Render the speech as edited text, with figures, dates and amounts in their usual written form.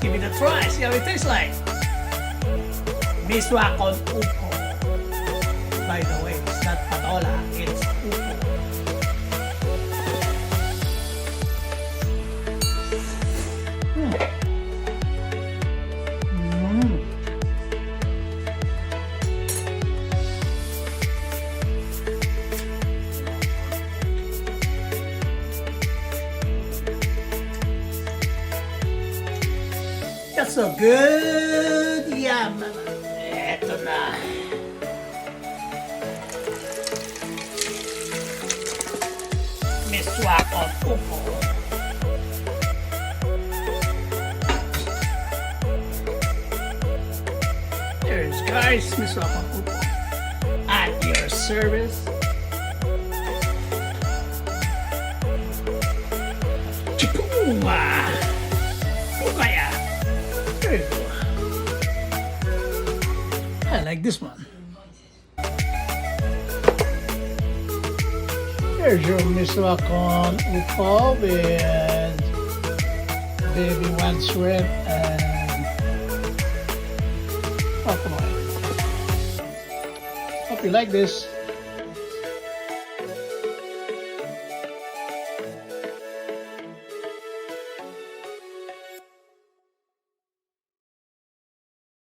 Give it a try, see how it tastes like. Misua con upo. By the way, it's not patola, it's upo. That's so good! Yum! Eto na. Misua con upo. There's guys, Misua con upo. At your service. Chipuma! Ukaya! There you go. I like this one. Here's your misua con upo with baby wild shrimp and guacamole. Hope you like this.